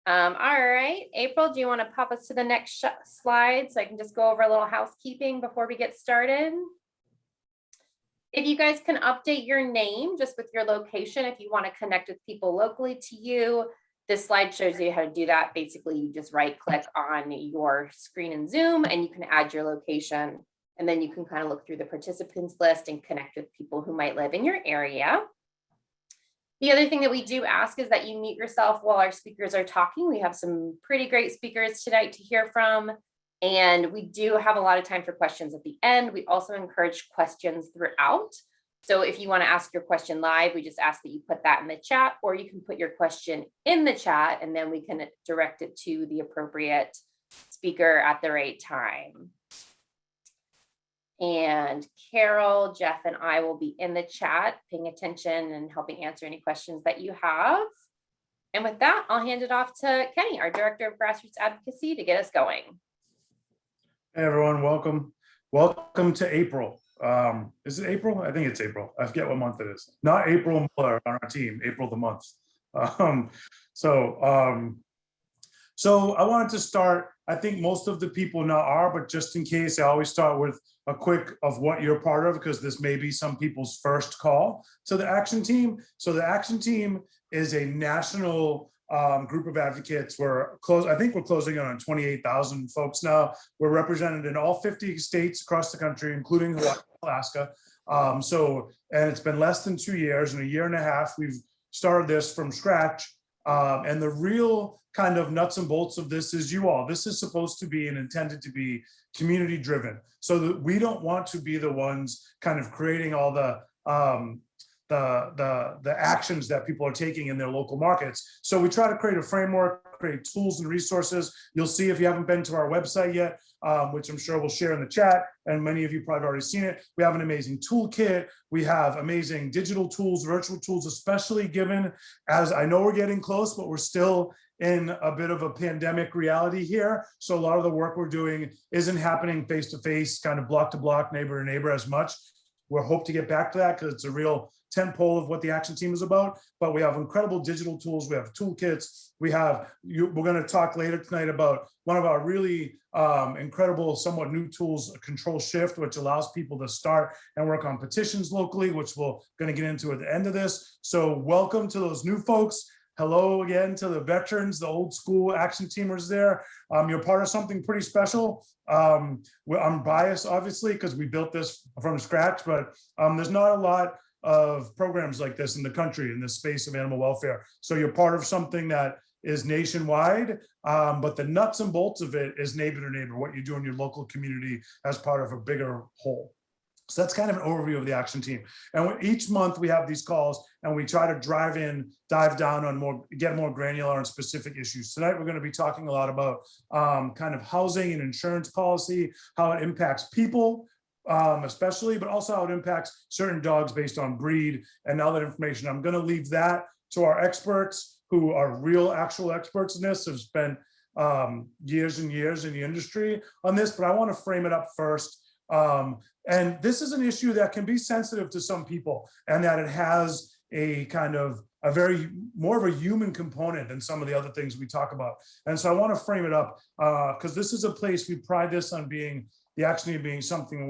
All right, April, do you want to pop us to the next slide so I can just go over a little housekeeping before we get started? If you guys can update your name just with your location, if you want to connect with people locally to you, this slide shows you how to do that. Basically, you just right click on your screen in Zoom and you can add your location. And then you can kind of look through the participants list and connect with people who might live in your area. The other thing that we do ask is that you mute yourself while our speakers are talking. We have some pretty great speakers tonight to hear from, and we do have a lot of time for questions at the end. We also encourage questions throughout. So if you want to ask your question live, we just ask that you put that in the chat, or you can put your question in the chat and then we can direct it to the appropriate speaker at the right time. And Carol, Jeff, and I will be in the chat paying attention and helping answer any questions that you have. And with that, I'll hand it off to Kenny, our Director of Grassroots Advocacy, to get us going. Hey everyone, welcome. Welcome to April. Is it April? I think it's April. I forget what month it is. Not April Miller on our team, April the month. So I wanted to start, I think most of the people now are, but just in case, I always start with a quick of what you're part of, because this may be some people's first call to the Action Team. So the Action Team is a national group of advocates. I think we're closing in on 28,000 folks now. We're represented in all 50 states across the country, including Hawaii, Alaska. And it's been less than 2 years, in a year and a half, we've started this from scratch. And the real kind of nuts and bolts of this is you all. This is supposed to be and intended to be community driven, so that we don't want to be the ones kind of creating all the actions that people are taking in their local markets. So we try to create a framework, create tools and resources. You'll see, if you haven't been to our website yet, which I'm sure we'll share in the chat, and many of you probably already seen it, we have an amazing toolkit. We have amazing digital tools, virtual tools, especially given, as I know we're getting close, but we're still in a bit of a pandemic reality here. So a lot of the work we're doing isn't happening face to face, kind of block to block, neighbor to neighbor as much. We hope to get back to that because it's a real tentpole of what the Action Team is about. But we have incredible digital tools. We have toolkits. We're going to talk later tonight about one of our really incredible, somewhat new tools, Control Shift, which allows people to start and work on petitions locally, which we're going to get into at the end of this. So welcome to those new folks. Hello again to the veterans, the old school Action Teamers there. You're part of something pretty special. I'm biased, obviously, because we built this from scratch, but there's not a lot of programs like this in the country in this space of animal welfare. So you're part of something that is nationwide, but the nuts and bolts of it is neighbor to neighbor, what you do in your local community as part of a bigger whole. So that's kind of an overview of the Action Team. And each month we have these calls and we try to dive down on get more granular on specific issues. Tonight, we're going to be talking a lot about kind of housing and insurance policy, how it impacts people, especially, but also how it impacts certain dogs based on breed and other information. I'm going to leave that to our experts who are real, actual experts in this, have spent years and years in the industry on this, but I want to frame it up first. And this is an issue that can be sensitive to some people, and that it has a kind of more of a human component than some of the other things we talk about. And so I want to frame it up because this is a place we pride this on being, the Action Team being something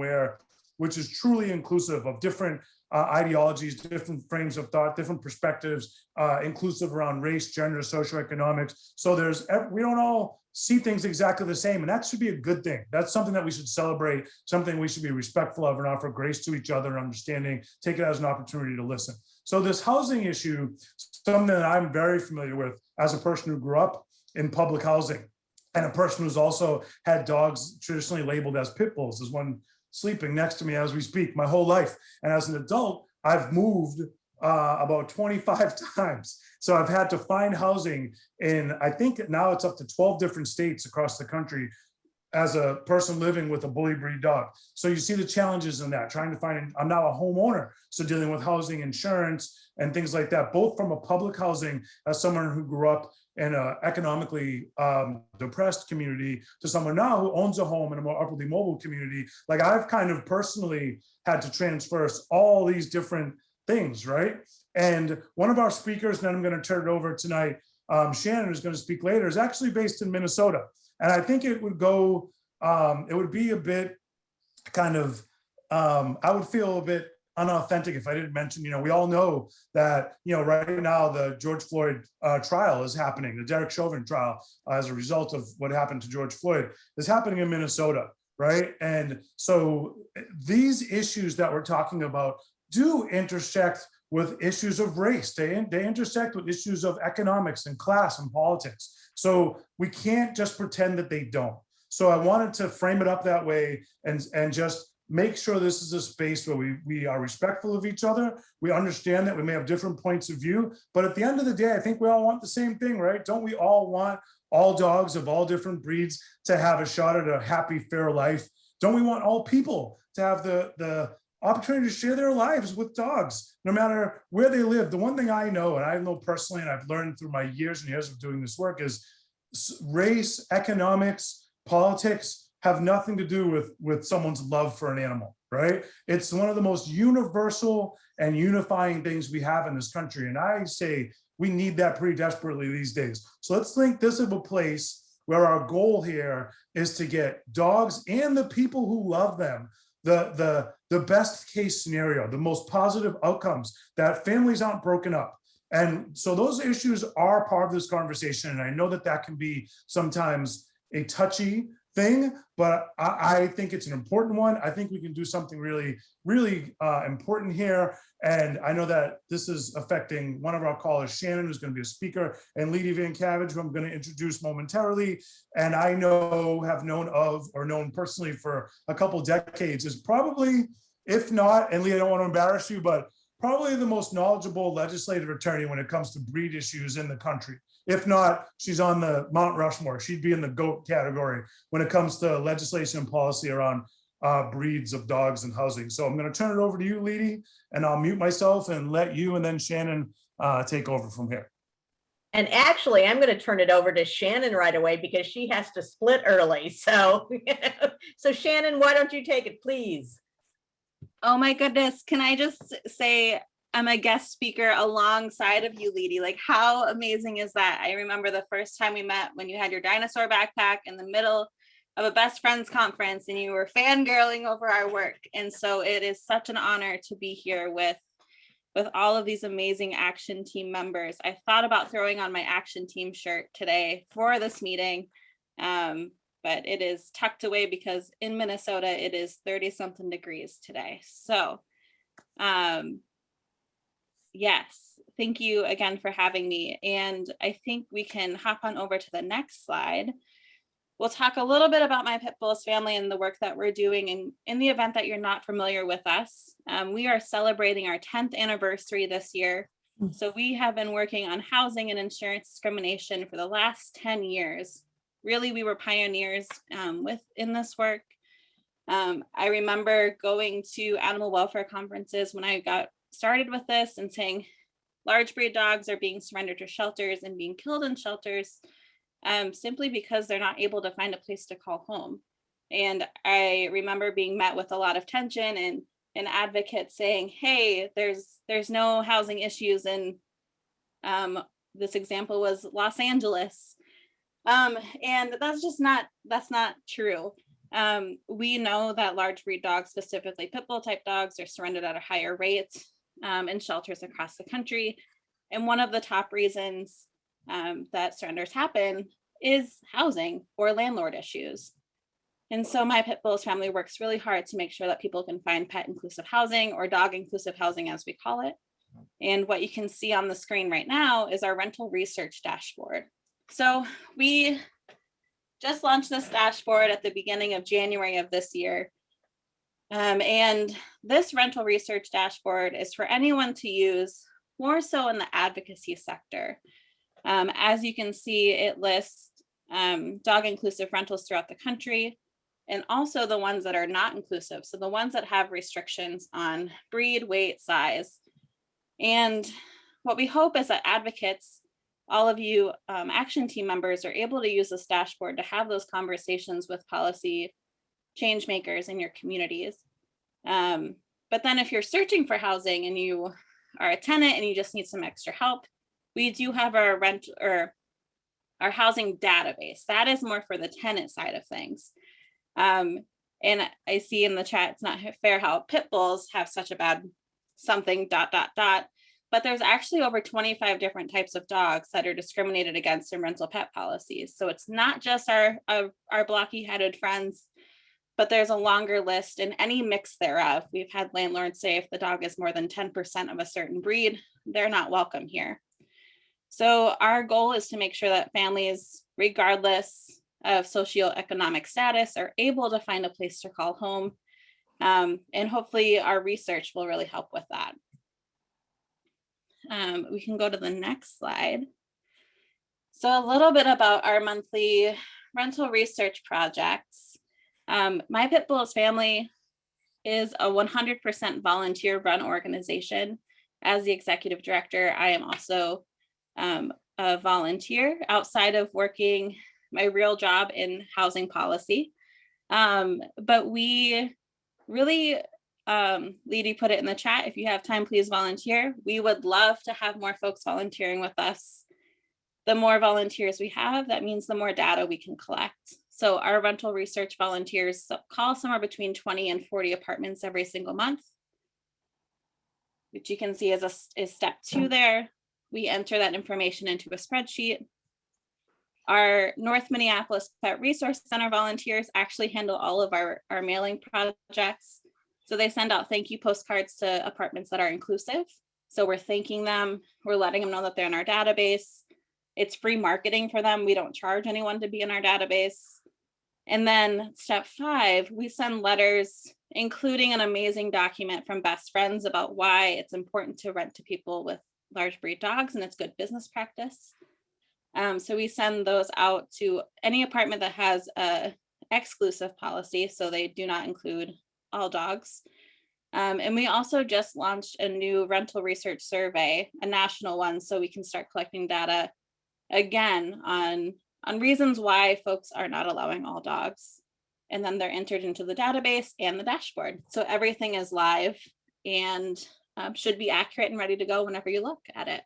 which is truly inclusive of different ideologies, different frames of thought, different perspectives, inclusive around race, gender, socioeconomics. So we don't all see things exactly the same, and that should be a good thing. That's something that we should celebrate, something we should be respectful of and offer grace to each other and understanding, take it as an opportunity to listen. So this housing issue, something that I'm very familiar with as a person who grew up in public housing and a person who's also had dogs traditionally labeled as pit bulls. There's one sleeping next to me as we speak my whole life. And as an adult, I've moved about 25 times. So I've had to find housing in, I think now it's up to 12 different states across the country as a person living with a bully breed dog. So you see the challenges in that, trying to find, I'm now a homeowner, so dealing with housing, insurance, and things like that, both from a public housing as someone who grew up in an economically depressed community to someone now who owns a home in a more upwardly mobile community. Like I've kind of personally had to transverse all these different things, right? And one of our speakers, and then I'm going to turn it over tonight, Shannon, who's going to speak later, is actually based in Minnesota. And I think it would go, it would be a bit kind of, I would feel a bit unauthentic if I didn't mention, we all know that, right now the George Floyd trial is happening, the Derek Chauvin trial, as a result of what happened to George Floyd, is happening in Minnesota, right? And so these issues that we're talking about do intersect with issues of race. They intersect with issues of economics and class and politics. So we can't just pretend that they don't. So I wanted to frame it up that way and just make sure this is a space where we are respectful of each other. We understand that we may have different points of view, but at the end of the day, I think we all want the same thing, right? Don't we all want all dogs of all different breeds to have a shot at a happy, fair life? Don't we want all people to have the opportunity to share their lives with dogs, no matter where they live? The one thing I know, and I know personally, and I've learned through my years and years of doing this work, is race, economics, politics have nothing to do with someone's love for an animal, right? It's one of the most universal and unifying things we have in this country. And I say we need that pretty desperately these days. So let's think this of a place where our goal here is to get dogs and the people who love them the best case scenario, the most positive outcomes, that families aren't broken up. And so those issues are part of this conversation. And I know that that can be sometimes a touchy thing, but I think it's an important one. I think we can do something really, really important here. And I know that this is affecting one of our callers, Shannon, who's going to be a speaker, and Leedy Van Cavage, who I'm going to introduce momentarily. And I have known of, or known personally for a couple decades, is probably, if not, and Lee, I don't want to embarrass you, but probably the most knowledgeable legislative attorney when it comes to breed issues in the country. If not, she's on the Mount Rushmore. She'd be in the GOAT category when it comes to legislation and policy around breeds of dogs and housing. So I'm going to turn it over to you, Leedy, and I'll mute myself and let you and then Shannon take over from here. And actually, I'm going to turn it over to Shannon right away because she has to split early. So, so Shannon, why don't you take it, please? Oh my goodness. Can I just say I'm a guest speaker alongside of you, Leedy? Like, how amazing is that? I remember the first time we met when you had your dinosaur backpack in the middle of a best friends conference and you were fangirling over our work. And so it is such an honor to be here with all of these amazing action team members. I thought about throwing on my action team shirt today for this meeting, but it is tucked away because in Minnesota, it is 30-something degrees today. So yes, thank you again for having me. And I think we can hop on over to the next slide. We'll talk a little bit about my Pit Bulls family and the work that we're doing. And in the event that you're not familiar with us, we are celebrating our 10th anniversary this year. So we have been working on housing and insurance discrimination for the last 10 years. Really, we were pioneers in this work. I remember going to animal welfare conferences when I got started with this and saying large breed dogs are being surrendered to shelters and being killed in shelters simply because they're not able to find a place to call home. And I remember being met with a lot of tension and an advocate saying, hey, there's no housing issues. And this example was Los Angeles. And that's not true. We know that large breed dogs, specifically pit bull type dogs, are surrendered at a higher rate in shelters across the country. And one of the top reasons that surrenders happen is housing or landlord issues. And so my Pit Bulls family works really hard to make sure that people can find pet inclusive housing, or dog inclusive housing as we call it. And what you can see on the screen right now is our rental research dashboard. So we just launched this dashboard at the beginning of January of this year. And this rental research dashboard is for anyone to use, more so in the advocacy sector. As you can see, it lists dog inclusive rentals throughout the country, and also the ones that are not inclusive. So the ones that have restrictions on breed, weight, size. And what we hope is that advocates, all of you action team members, are able to use this dashboard to have those conversations with policy change makers in your communities. But then if you're searching for housing and you are a tenant and you just need some extra help, we do have our rent or our housing database. That is more for the tenant side of things. And I see in the chat, it's not fair how pit bulls have such a bad something ... But there's actually over 25 different types of dogs that are discriminated against in rental pet policies. So it's not just our blocky-headed friends, but there's a longer list, and any mix thereof. We've had landlords say if the dog is more than 10% of a certain breed, they're not welcome here. So our goal is to make sure that families, regardless of socioeconomic status, are able to find a place to call home. And hopefully our research will really help with that. We can go to the next slide. So a little bit about our monthly rental research projects. My Pit Bulls Family is a 100% volunteer run organization. As the executive director, I am also a volunteer outside of working my real job in housing policy. But we really, Leedy put it in the chat, if you have time, please volunteer. We would love to have more folks volunteering with us. The more volunteers we have, that means the more data we can collect. So our rental research volunteers call somewhere between 20 and 40 apartments every single month, which you can see is step 2 there. We enter that information into a spreadsheet. Our North Minneapolis Pet Resource Center volunteers actually handle all of our mailing projects. So they send out thank you postcards to apartments that are inclusive. So we're thanking them, we're letting them know that they're in our database. It's free marketing for them. We don't charge anyone to be in our database. And then step 5, we send letters, including an amazing document from best friends about why it's important to rent to people with large breed dogs and it's good business practice. So we send those out to any apartment that has a exclusive policy, so they do not include all dogs. And we also just launched a new rental research survey, a national one, so we can start collecting data again on reasons why folks are not allowing all dogs. And then they're entered into the database and the dashboard. So everything is live and should be accurate and ready to go whenever you look at it.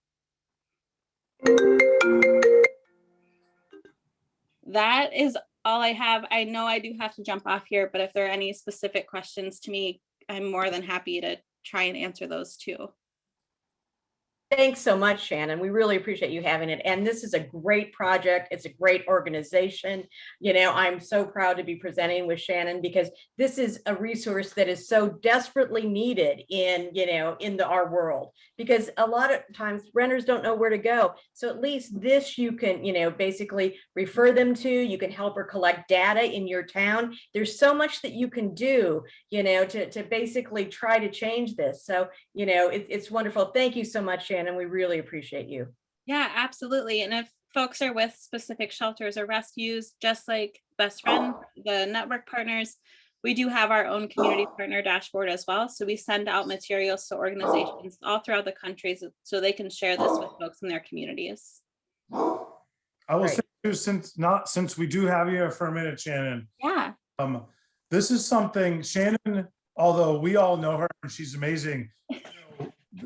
That is all I have. I know I do have to jump off here, but if there are any specific questions to me, I'm more than happy to try and answer those too. Thanks so much, Shannon. We really appreciate you having it. And this is a great project. It's a great organization. You know, I'm so proud to be presenting with Shannon because this is a resource that is so desperately needed in, our world, because a lot of times renters don't know where to go. So at least this you can, basically refer them to. You can help her collect data in your town. There's so much that you can do, to basically try to change this. So, it's wonderful. Thank you so much, Shannon. And we really appreciate you. Yeah, absolutely. And if folks are with specific shelters or rescues, just like Best Friend, the network partners, we do have our own community partner dashboard as well. So we send out materials to organizations all throughout the country so they can share this with folks in their communities. I will say too, since we do have you here for a minute, Shannon. Yeah. This is something Shannon, although we all know her and she's amazing,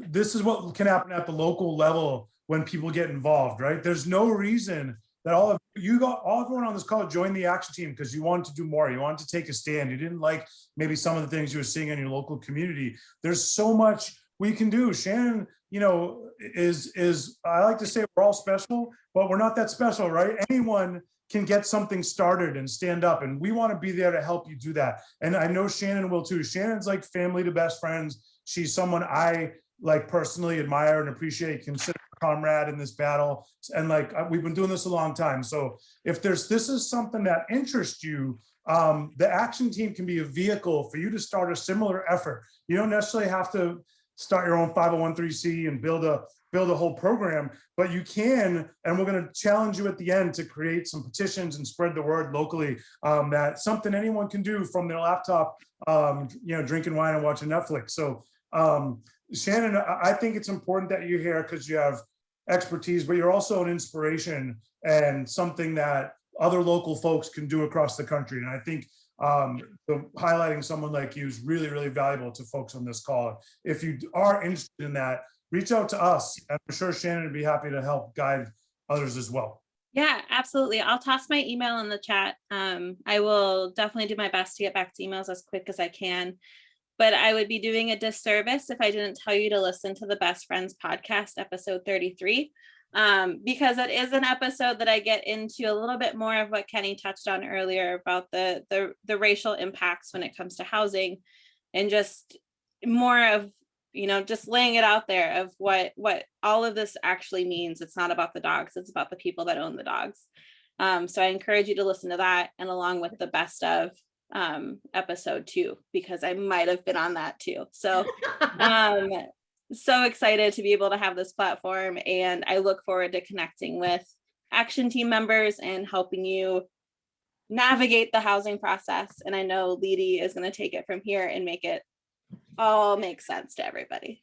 this is what can happen at the local level when people get involved, right? There's no reason that all everyone on this call joined the action team because you wanted to do more. You wanted to take a stand. You didn't like maybe some of the things you were seeing in your local community. There's so much we can do. Shannon, is I like to say we're all special, but we're not that special, right? Anyone can get something started and stand up, and we want to be there to help you do that. And I know Shannon will too. Shannon's like family to best friends. She's someone I personally admire and appreciate, consider a comrade in this battle. And we've been doing this a long time. So if this is something that interests you, the action team can be a vehicle for you to start a similar effort. You don't necessarily have to start your own 501(c) and build a whole program, but you can, and we're going to challenge you at the end to create some petitions and spread the word locally. That's something anyone can do from their laptop, drinking wine and watching Netflix. So Shannon, I think it's important that you're here because you have expertise, but you're also an inspiration and something that other local folks can do across the country. And I think highlighting someone like you is really, really valuable to folks on this call. If you are interested in that, reach out to us. I'm sure Shannon would be happy to help guide others as well. Yeah, absolutely. I'll toss my email in the chat. I will definitely do my best to get back to emails as quick as I can. But I would be doing a disservice if I didn't tell you to listen to the Best Friends podcast, episode 33, because it is an episode that I get into a little bit more of what Kenny touched on earlier about the racial impacts when it comes to housing, and just more of, you know, just laying it out there of what all of this actually means. It's not about the dogs, it's about the people that own the dogs. So I encourage you to listen to that, and along with the best of episode 2, because I might have been on that too. So so excited to be able to have this platform, and I look forward to connecting with action team members and helping you navigate the housing process. And I know Leedy is going to take it from here and make it all make sense to everybody.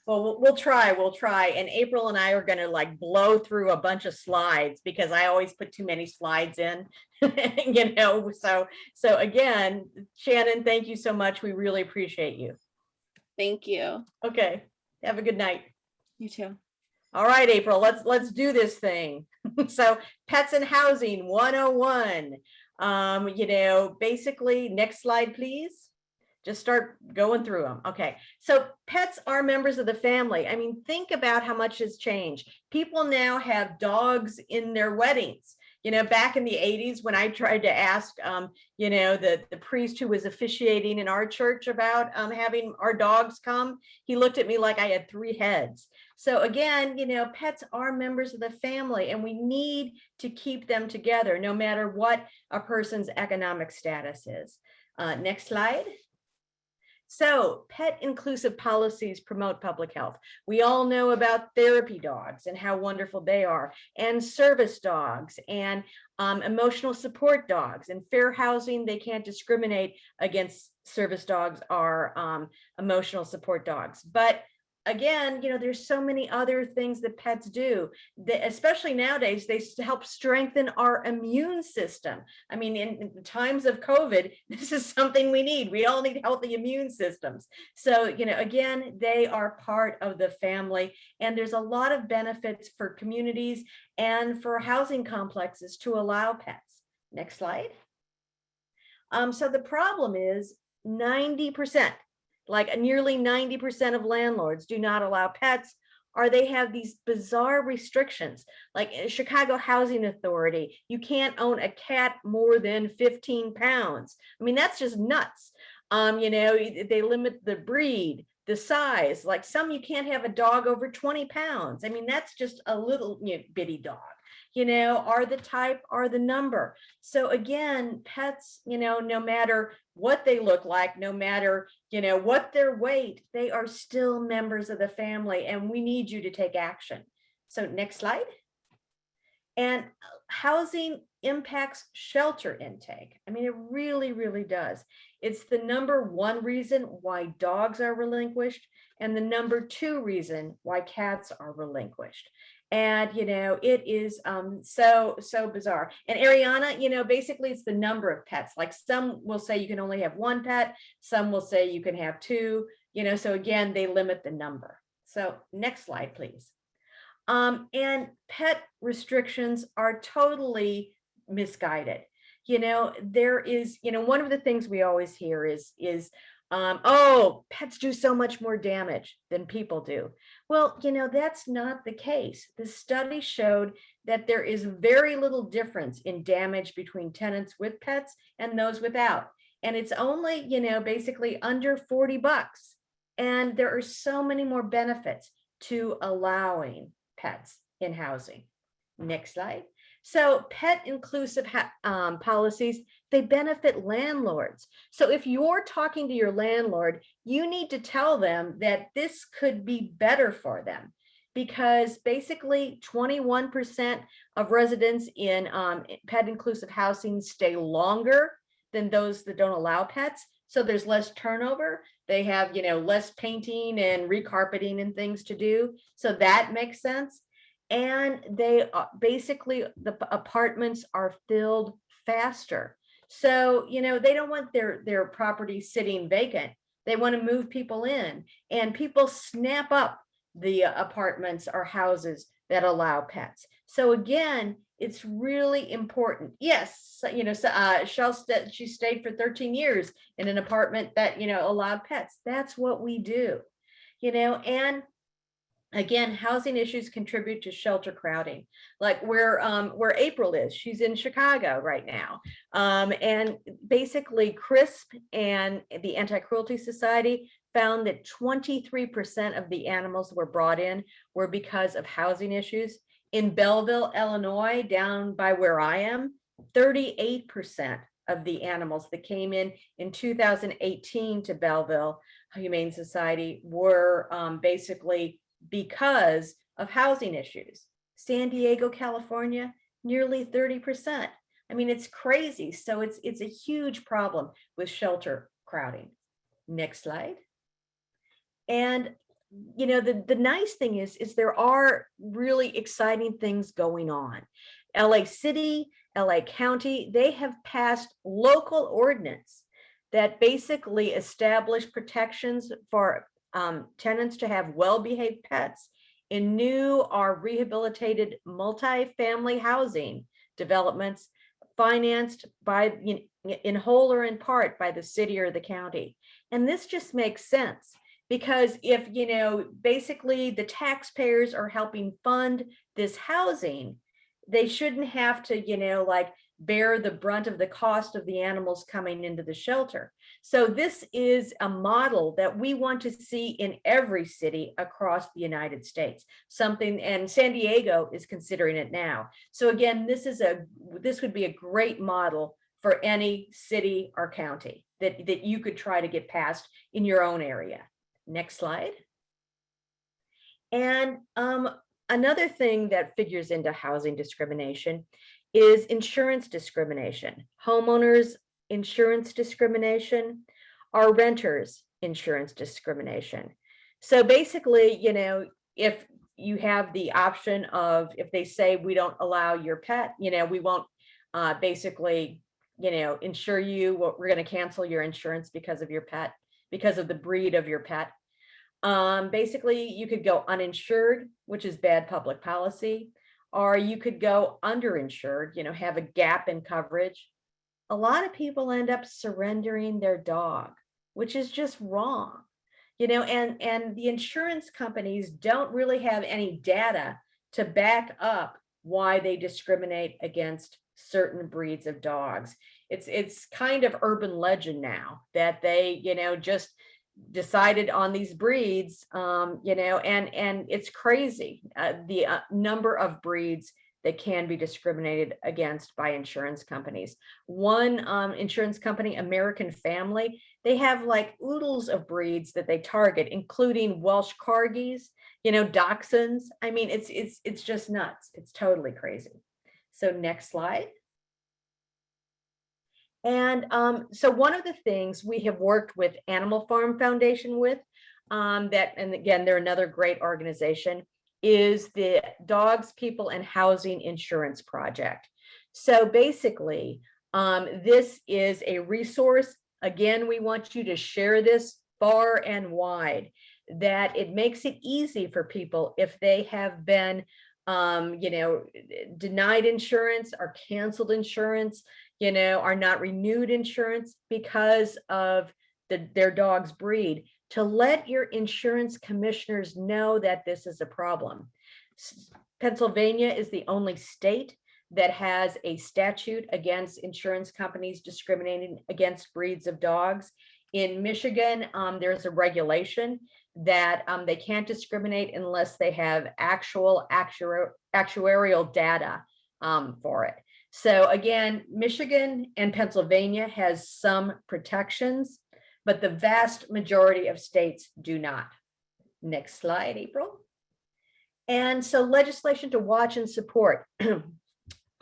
Well, we'll try. And April and I are going to like blow through a bunch of slides, because I always put too many slides in, you know, so again, Shannon, thank you so much. We really appreciate you. Thank you. Okay. Have a good night. You too. All right, April, let's do this thing. So pets and housing 101. You know, basically, next slide, please. Just start going through them. Okay, so pets are members of the family. I mean, think about how much has changed. People now have dogs in their weddings. You know, back in the 80s, when I tried to ask, you know, the priest who was officiating in our church about having our dogs come, he looked at me like I had 3 heads. So again, you know, pets are members of the family, and we need to keep them together no matter what a person's economic status is. Next slide. So pet inclusive policies promote public health. We all know about therapy dogs and how wonderful they are, and service dogs, and emotional support dogs, and fair housing. They can't discriminate against service dogs or emotional support dogs. But again, you know, there's so many other things that pets do, that, especially nowadays, they help strengthen our immune system. I mean, in times of COVID, this is something we need. We all need healthy immune systems. So, you know, again, they are part of the family, and there's a lot of benefits for communities and for housing complexes to allow pets. Next slide. So the problem is 90%. Like nearly 90% of landlords do not allow pets, or they have these bizarre restrictions. Like Chicago Housing Authority, you can't own a cat more than 15 pounds. I mean, that's just nuts. You know, they limit the breed, the size. Like some, you can't have a dog over 20 pounds. I mean, that's just a little, you know, bitty dog. You know, are the type, are the number. So again, pets, you know, no matter what they look like, no matter, you know, what their weight, they are still members of the family, and we need you to take action. So next slide. And housing impacts shelter intake. I mean, it really, really does. It's the #1 reason why dogs are relinquished, and the #2 reason why cats are relinquished. And, you know, it is so bizarre. And Ariana, you know, basically it's the number of pets. Like some will say you can only have 1 pet, some will say you can have 2, you know, so again, they limit the number. So next slide, please. And pet restrictions are totally misguided. You know, there is, you know, one of the things we always hear is oh, pets do so much more damage than people do. Well, you know, that's not the case. The study showed that there is very little difference in damage between tenants with pets and those without. And it's only, you know, basically under $40. And there are so many more benefits to allowing pets in housing. Next slide. So pet inclusive policies, they benefit landlords. So if you're talking to your landlord, you need to tell them that this could be better for them, because basically 21% of residents in pet inclusive housing stay longer than those that don't allow pets. So there's less turnover. They have, you know, less painting and recarpeting and things to do. So that makes sense. And they basically, the apartments are filled faster. So, you know, they don't want their property sitting vacant. They want to move people in, and people snap up the apartments or houses that allow pets. So again, it's really important. Yes, she stayed for 13 years in an apartment that, allowed pets. That's what we do, and again, housing issues contribute to shelter crowding, like where April is. She's in Chicago right now. And basically CRISP and the Anti-Cruelty Society found that 23% of the animals were brought in were because of housing issues. In Belleville, Illinois, down by where I am, 38% of the animals that came in 2018 to Belleville Humane Society were basically because of housing issues. San Diego, California, nearly 30%. I mean, it's crazy. So it's a huge problem with shelter crowding. Next slide. And the nice thing is there are really exciting things going on. LA City, LA County, they have passed local ordinance that basically establish protections for tenants to have well-behaved pets in new or rehabilitated multi-family housing developments financed by, in whole or in part, by the city or the county. And this just makes sense, because if, basically the taxpayers are helping fund this housing, they shouldn't have to, bear the brunt of the cost of the animals coming into the shelter. So this is a model that we want to see in every city across the United States. And San Diego is considering it now. So again, this would be a great model for any city or county that you could try to get passed in your own area. Next slide. And another thing that figures into housing discrimination is insurance discrimination, homeowners insurance discrimination, or renters insurance discrimination. So basically, if you have the option of, if they say we don't allow your pet, we won't basically, insure you, we're going to cancel your insurance because of your pet, because of the breed of your pet. Basically, you could go uninsured, which is bad public policy, or you could go underinsured, have a gap in coverage. A lot of people end up surrendering their dog, which is just wrong, and the insurance companies don't really have any data to back up why they discriminate against certain breeds of dogs. It's kind of urban legend now that they, just decided on these breeds, and it's crazy, the number of breeds that can be discriminated against by insurance companies. One insurance company, American Family, they have like oodles of breeds that they target, including Welsh Corgis, Dachshunds. I mean, it's just nuts. It's totally crazy. So next slide. And so one of the things we have worked with Animal Farm Foundation with, and again, they're another great organization, is the Dogs, People, and Housing Insurance Project. So basically, this is a resource. Again, we want you to share this far and wide, that it makes it easy for people if they have been, denied insurance or canceled insurance, are not renewed insurance because of their dog's breed, to let your insurance commissioners know that this is a problem. Pennsylvania is the only state that has a statute against insurance companies discriminating against breeds of dogs. In Michigan, there's a regulation that they can't discriminate unless they have actual actuarial data for it. So again, Michigan and Pennsylvania has some protections, but the vast majority of states do not. Next slide, April. And so legislation to watch and support.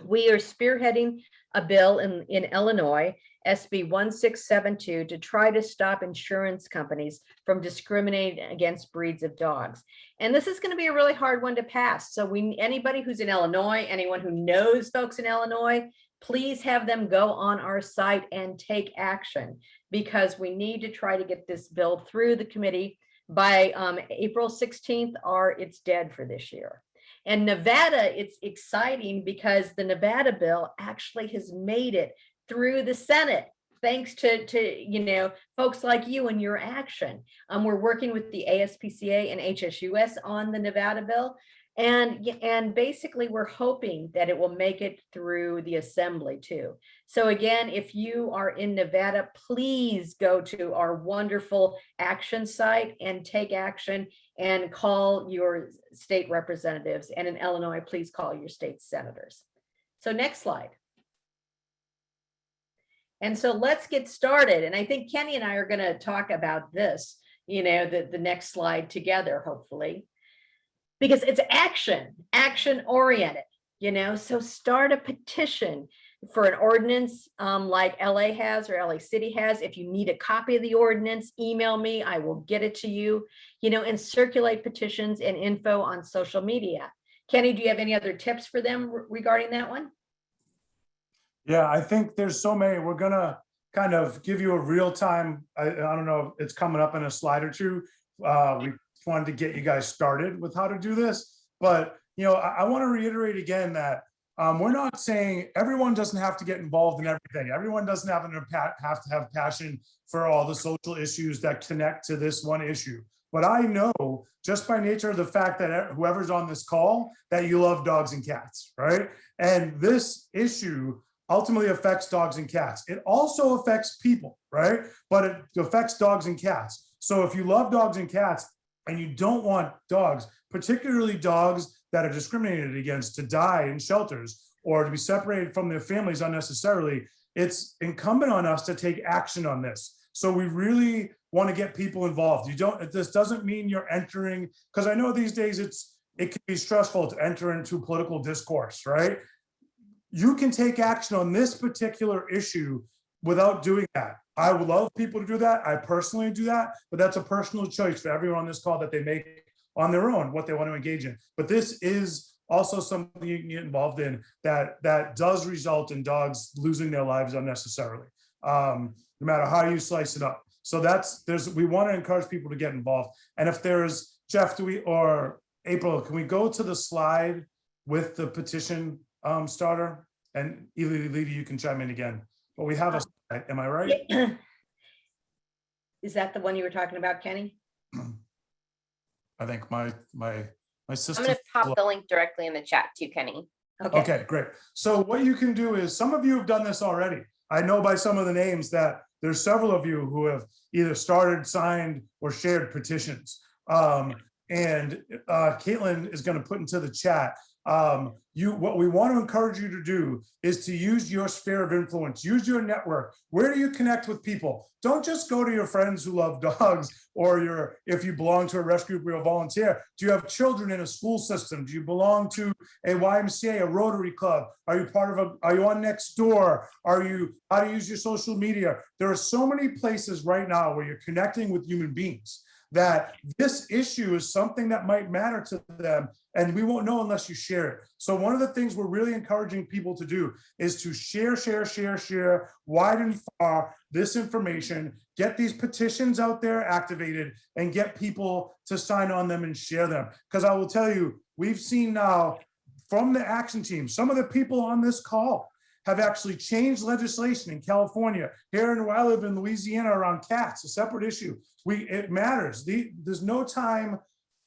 We are spearheading a bill in Illinois, SB 1672, to try to stop insurance companies from discriminating against breeds of dogs. And this is going to be a really hard one to pass. So anybody who's in Illinois, anyone who knows folks in Illinois, please have them go on our site and take action, because we need to try to get this bill through the committee by April 16th, it's dead for this year. And Nevada, it's exciting because the Nevada bill actually has made it through the Senate, thanks to folks like you and your action. We're working with the ASPCA and HSUS on the Nevada bill. And basically we're hoping that it will make it through the assembly too. So again, if you are in Nevada, please go to our wonderful action site and take action and call your state representatives. And in Illinois, please call your state senators. So next slide. And so let's get started. And I think Kenny and I are going to talk about this, the next slide together, hopefully. Because it's action oriented, so start a petition for an ordinance like LA has or LA City has. If you need a copy of the ordinance, email me, I will get it to you, and circulate petitions and info on social media. Kenny, do you have any other tips for them regarding that one? Yeah, I think there's so many. We're gonna kind of give you a real time. I don't know, it's coming up in a slide or two. We wanted to get you guys started with how to do this, but I want to reiterate again that we're not saying everyone doesn't have to get involved in everything. Everyone doesn't have to have passion for all the social issues that connect to this one issue. But I know just by nature of the fact that whoever's on this call, that you love dogs and cats, right? And this issue ultimately affects dogs and cats. It also affects people, right? But it affects dogs and cats. So if you love dogs and cats, and you don't want dogs, particularly dogs that are discriminated against, to die in shelters or to be separated from their families unnecessarily, it's incumbent on us to take action on this. So we really want to get people involved. This doesn't mean you're entering, because I know these days it can be stressful to enter into political discourse, right? You can take action on this particular issue without doing that. I would love people to do that. I personally do that, but that's a personal choice for everyone on this call that they make on their own, what they want to engage in. But this is also something you can get involved in that does result in dogs losing their lives unnecessarily, no matter how you slice it up. So we want to encourage people to get involved. And if there's, Jeff, or April, can we go to the slide with the petition starter? And Lita, you can chime in again. But we have a slide, am I right? Is that the one you were talking about, Kenny? I think my system. I'm going to pop the link directly in the chat too, Kenny. Okay, great. So what you can do is, some of you have done this already. I know by some of the names that there's several of you who have either started, signed, or shared petitions. And Caitlin is going to put into the chat. What we want to encourage you to do is to use your sphere of influence, use your network. Where do you connect with people? Don't just go to your friends who love dogs, or if you belong to a rescue group or a volunteer. Do you have children in a school system? Do you belong to a YMCA, a Rotary Club? Are you are you on Nextdoor? How do you use your social media? There are so many places right now where you're connecting with human beings, that this issue is something that might matter to them, and we won't know unless you share it. So one of the things we're really encouraging people to do is to share wide and far this information, get these petitions out there activated, and get people to sign on them and share them. Because I will tell you, we've seen now from the action team, some of the people on this call have actually changed legislation in California, here in where I live in Louisiana, around cats, a separate issue. It matters. There's no time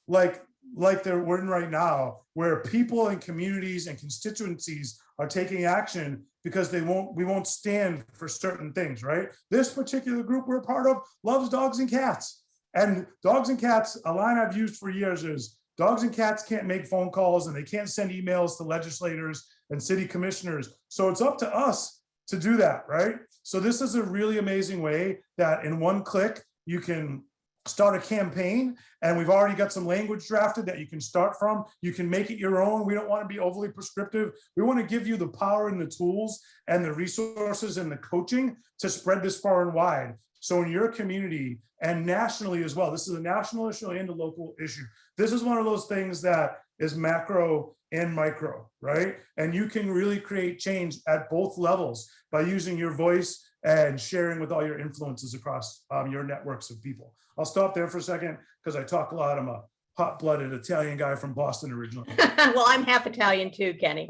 like we're in right now, where people and communities and constituencies are taking action because we won't stand for certain things, right? This particular group we're a part of loves dogs and cats. And dogs and cats, a line I've used for years is, dogs and cats can't make phone calls and they can't send emails to legislators and city commissioners. So it's up to us to do that, right? So this is a really amazing way that in one click, you can start a campaign, and we've already got some language drafted that you can start from. You can make it your own. We don't want to be overly prescriptive. We want to give you the power and the tools and the resources and the coaching to spread this far and wide. So in your community and nationally as well, this is a national issue and a local issue. This is one of those things that is macro and micro, right? And you can really create change at both levels by using your voice and sharing with all your influences across your networks of people. I'll stop there for a second because I talk a lot. I'm a hot-blooded Italian guy from Boston originally. Well, I'm half Italian too, Kenny.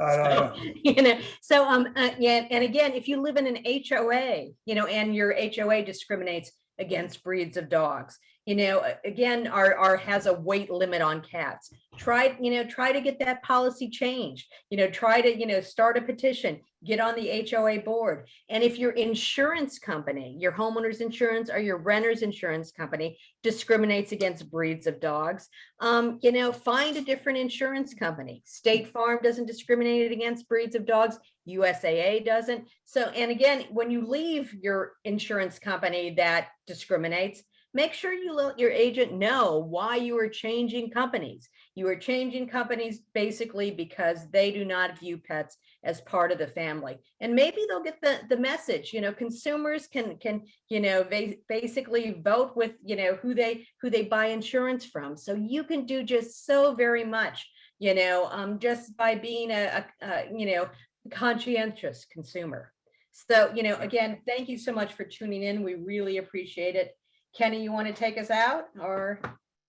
So, yeah, and again, if you live in an HOA, and your HOA discriminates against breeds of dogs, again, our has a weight limit on cats. Try to get that policy changed. Try to, start a petition, get on the HOA board. And if your insurance company, your homeowners insurance or your renter's insurance company discriminates against breeds of dogs, find a different insurance company. State Farm doesn't discriminate against breeds of dogs. USAA doesn't. So, and again, when you leave your insurance company that discriminates, make sure you let your agent know why you are changing companies. You are changing companies basically because they do not view pets as part of the family. And maybe they'll get the message. Consumers can basically vote with who they buy insurance from. So you can do just so very much, just by being a conscientious consumer. So, again, thank you so much for tuning in. We really appreciate it. Kenny, you want to take us out or?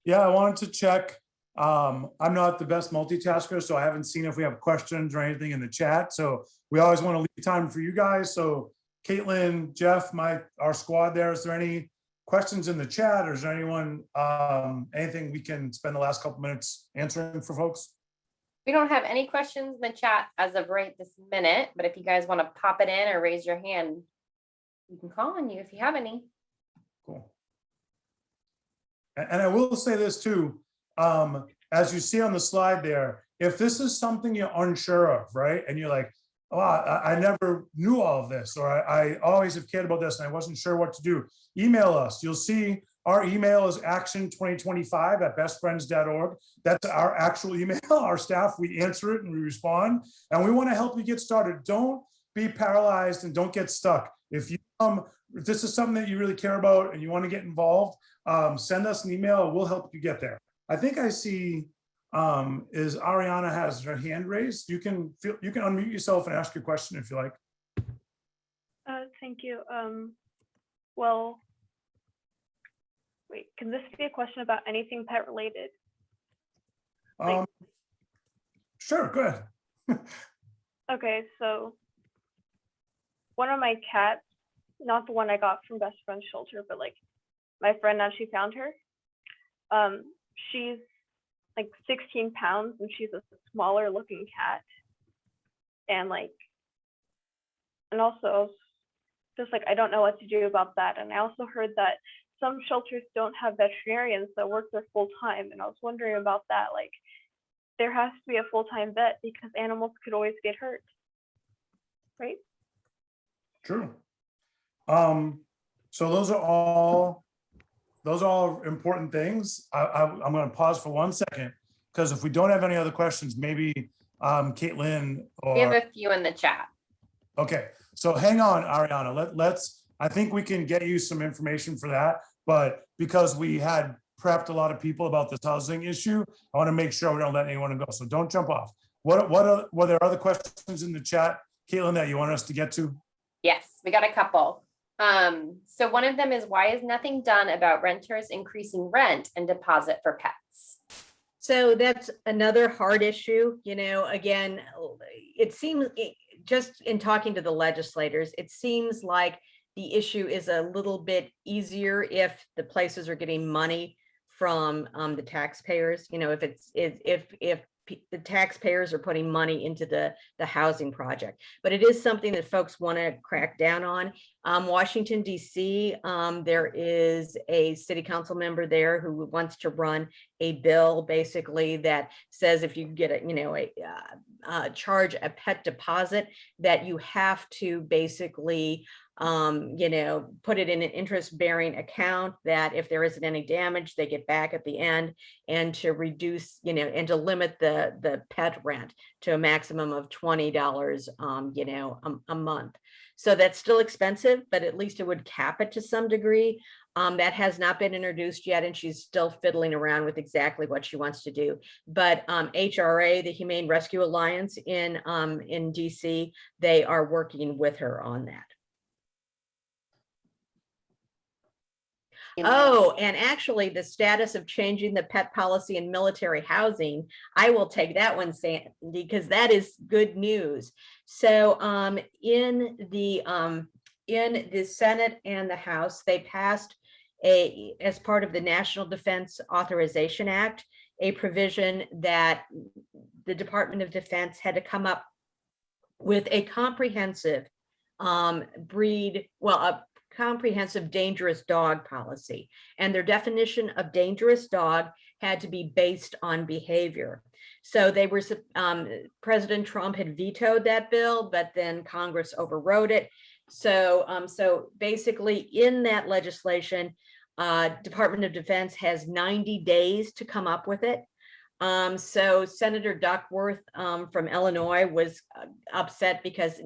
Yeah, I wanted to check. I'm not the best multitasker, so I haven't seen if we have questions or anything in the chat. So we always want to leave time for you guys. So Caitlin, Jeff, our squad there, is there any questions in the chat or is there anyone, anything we can spend the last couple minutes answering for folks? We don't have any questions in the chat as of right this minute, but if you guys want to pop it in or raise your hand, we can call on you if you have any. Cool. And I will say this too, as you see on the slide there, if this is something you're unsure of, right? And you're like, oh, I never knew all of this, or I always have cared about this and I wasn't sure what to do, email us. You'll see our email is action2025@bestfriends.org. That's our actual email. Our staff, we answer it and we respond, and we want to help you get started. Don't be paralyzed and don't get stuck. If this is something that you really care about and you want to get involved, send us an email. We'll help you get there. I think I see is Ariana has her hand raised. You can unmute yourself and ask your question if you like. Thank you. Well, wait, can this be a question about anything pet related? Sure, go ahead. Okay, so one of my cats, not the one I got from Best Friends Shelter, but like my friend actually found her. She's like 16 pounds and she's a smaller looking cat. And also just like, I don't know what to do about that. And I also heard that some shelters don't have veterinarians that work there full time. And I was wondering about that. Like, there has to be a full-time vet because animals could always get hurt, right? True. So those are all important things. I'm going to pause for 1 second because if we don't have any other questions, maybe Caitlin or We have a few in the chat. okay. So hang on, Ariana. I think we can get you some information for that, but because we had prepped a lot of people about this housing issue, I want to make sure we don't let anyone go. So don't jump off. Were there other questions in the chat, Caitlin, that you want us to get to? Yes, we got a couple. So one of them is, why is nothing done about renters increasing rent and deposit for pets? So that's another hard issue. Again, it seems, just in talking to the legislators, it seems like the issue is a little bit easier if the places are getting money from the taxpayers. If the taxpayers are putting money into the housing project, but it is something that folks want to crack down on. Washington, D.C., there is a city council member there who wants to run a bill basically that says if you get charge a pet deposit, that you have to basically put it in an interest-bearing account, that if there isn't any damage, they get back at the end, and to reduce, and to limit the pet rent to a maximum of $20, a month. So that's still expensive, but at least it would cap it to some degree. That has not been introduced yet, and she's still fiddling around with exactly what she wants to do. But HRA, the Humane Rescue Alliance in DC, they are working with her on that. Oh, and actually the status of changing the pet policy in military housing, I will take that one, Sandy, because that is good news. So in the Senate and the House, they passed as part of the National Defense Authorization Act, a provision that the Department of Defense had to come up with a comprehensive comprehensive dangerous dog policy. And their definition of dangerous dog had to be based on behavior. So they were, President Trump had vetoed that bill, but then Congress overrode it. So basically in that legislation, Department of Defense has 90 days to come up with it. So Senator Duckworth from Illinois was upset because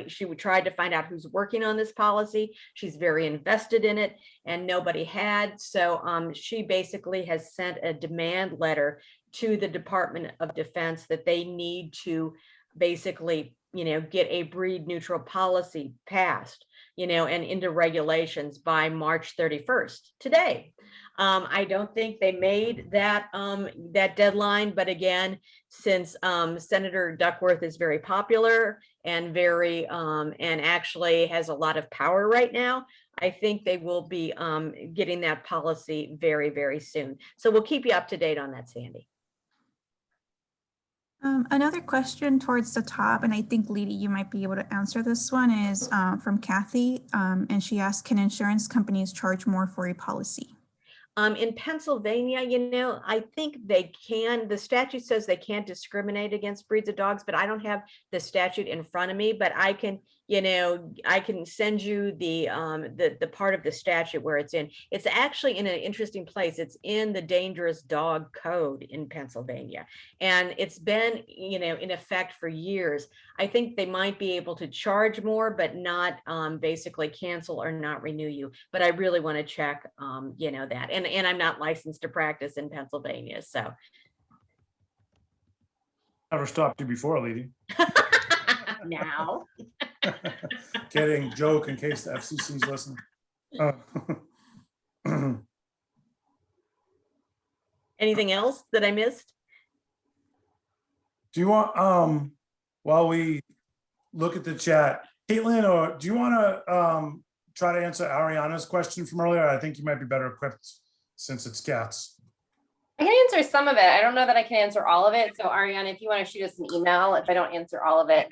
she tried to find out who's working on this policy. She's very invested in it and nobody had. So she basically has sent a demand letter to the Department of Defense that they need to basically, get a breed neutral policy passed, and into regulations by March 31st, today. I don't think they made that deadline, but again, since Senator Duckworth is very popular and and actually has a lot of power right now, I think they will be getting that policy very, very soon. So we'll keep you up to date on that, Sandy. Another question towards the top, and I think Leedy, you might be able to answer this one, is from Kathy, and she asked, can insurance companies charge more for a policy? In Pennsylvania, I think they can. The statute says they can't discriminate against breeds of dogs, but I don't have the statute in front of me. But I can, I can send you the part of the statute where it's in. It's actually in an interesting place. It's in the Dangerous Dog Code in Pennsylvania, and it's been, in effect for years. I think they might be able to charge more, but not basically cancel or not renew you. But I really want to check, that. And I'm not licensed to practice in Pennsylvania, so. Never stopped you before, Leedy. Now. Kidding, joke in case the FCC's listening. Anything else that I missed? Do you want, while we look at the chat, Caitlin, or do you want to try to answer Ariana's question from earlier? I think you might be better equipped since it's cats. I can answer some of it. I don't know that I can answer all of it. So Ariana, if you want to shoot us an email, if I don't answer all of it,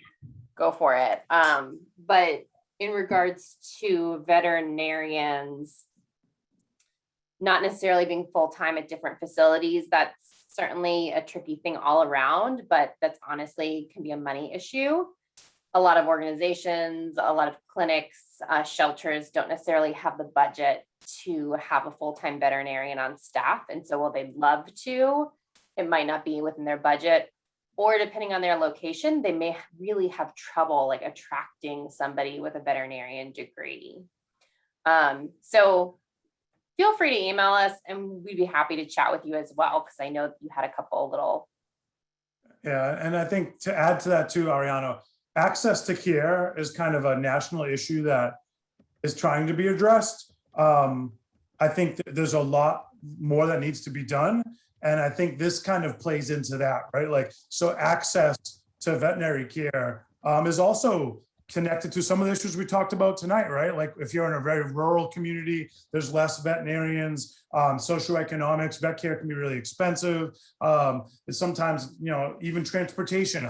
go for it. But in regards to veterinarians not necessarily being full-time at different facilities, that's certainly a tricky thing all around, but that's honestly can be a money issue. A lot of organizations, a lot of clinics, shelters don't necessarily have the budget to have a full-time veterinarian on staff. And so while they'd love to, it might not be within their budget, or depending on their location, they may really have trouble like attracting somebody with a veterinarian degree. So feel free to email us and we'd be happy to chat with you as well, because I know you had a couple little. Yeah, and I think to add to that too, Ariana, access to care is kind of a national issue that is trying to be addressed. I think there's a lot more that needs to be done. And I think this kind of plays into that, right? Like, so access to veterinary care is also connected to some of the issues we talked about tonight, right? Like if you're in a very rural community, there's less veterinarians, socioeconomics, vet care can be really expensive. It's sometimes, even transportation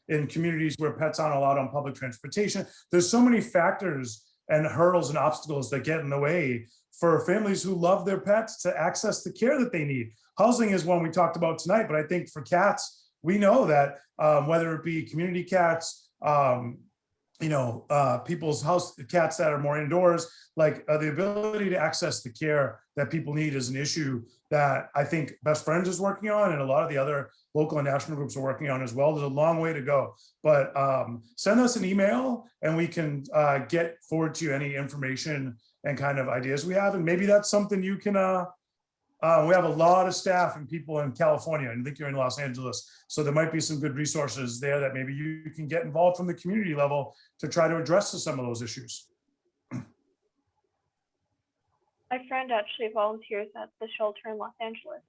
in communities where pets aren't allowed on public transportation. There's so many factors and hurdles and obstacles that get in the way for families who love their pets to access the care that they need. Housing is one we talked about tonight, but I think for cats, we know that whether it be community cats, people's house cats that are more indoors, like the ability to access the care that people need is an issue that I think Best Friends is working on, and a lot of the other local and national groups are working on as well. There's a long way to go, but send us an email and we can get forward to you any information and kind of ideas we have. And maybe that's something you can, we have a lot of staff and people in California, and I think you're in Los Angeles. So there might be some good resources there that maybe you can get involved from the community level to try to address some of those issues. My friend actually volunteers at the shelter in Los Angeles.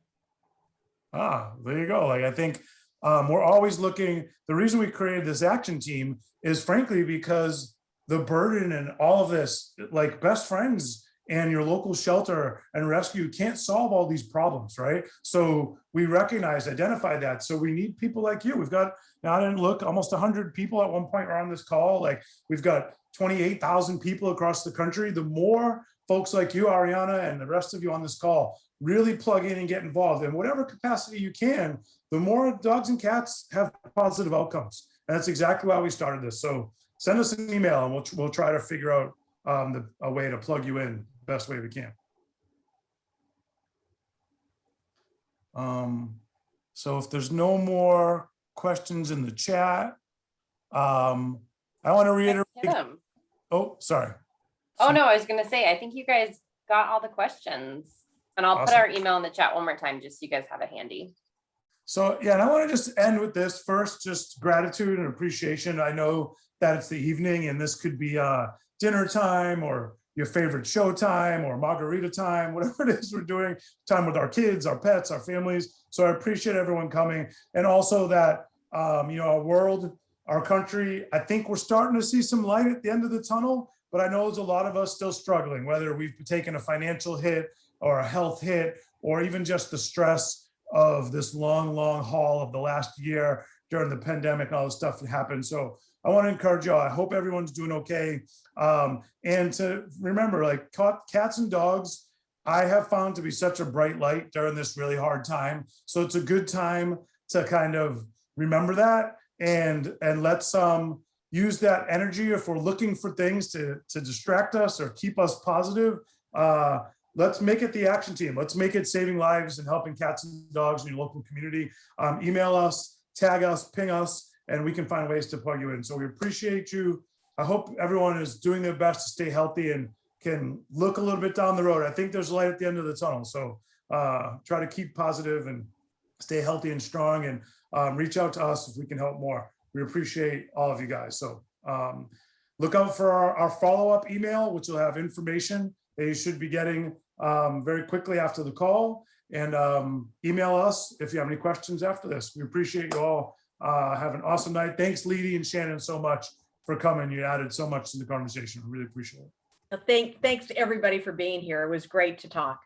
There you go. Like, I think we're always looking, the reason we created this action team is frankly because the burden and all of this, like Best Friends and your local shelter and rescue can't solve all these problems, right? So we recognize, identify that. So we need people like you. We've got, now I didn't look, almost 100 people at one point are on this call. Like, we've got 28,000 people across the country. The more folks like you, Ariana, and the rest of you on this call really plug in and get involved in whatever capacity you can, the more dogs and cats have positive outcomes. And that's exactly why we started this. So send us an email and we'll try to figure out a way to plug you in best way we can. So if there's no more questions in the chat, I want to reiterate. Tim. Oh, sorry. Oh, no, I was going to say, I think you guys got all the questions, and I'll put Awesome. our email in the chat one more time, just so you guys have it handy. So, yeah, and I want to just end with this first, just gratitude and appreciation. I know that it's the evening and this could be dinner time or your favorite show time or margarita time, whatever it is we're doing, time with our kids, our pets, our families. So I appreciate everyone coming. And also that, our world, our country, I think we're starting to see some light at the end of the tunnel, but I know there's a lot of us still struggling, whether we've taken a financial hit or a health hit, or even just the stress of this long haul of the last year during the pandemic and all the stuff that happened. So I want to encourage y'all. I hope everyone's doing okay. And to remember, like cats and dogs, I have found to be such a bright light during this really hard time. So it's a good time to kind of remember that and let's use that energy if we're looking for things to distract us or keep us positive. Let's make it the action team. Let's make it saving lives and helping cats and dogs in your local community. Email us, tag us, ping us, and we can find ways to plug you in. So we appreciate you. I hope everyone is doing their best to stay healthy and can look a little bit down the road. I think there's light at the end of the tunnel. So try to keep positive and stay healthy and strong, and reach out to us if we can help more. We appreciate all of you guys. So look out for our follow-up email, which will have information that you should be getting very quickly after the call, and email us if you have any questions after this. We appreciate you all. Have an awesome night. Thanks, Leedy and Shannon, so much for coming. You added so much to the conversation. I really appreciate it. Thanks to everybody for being here. It was great to talk.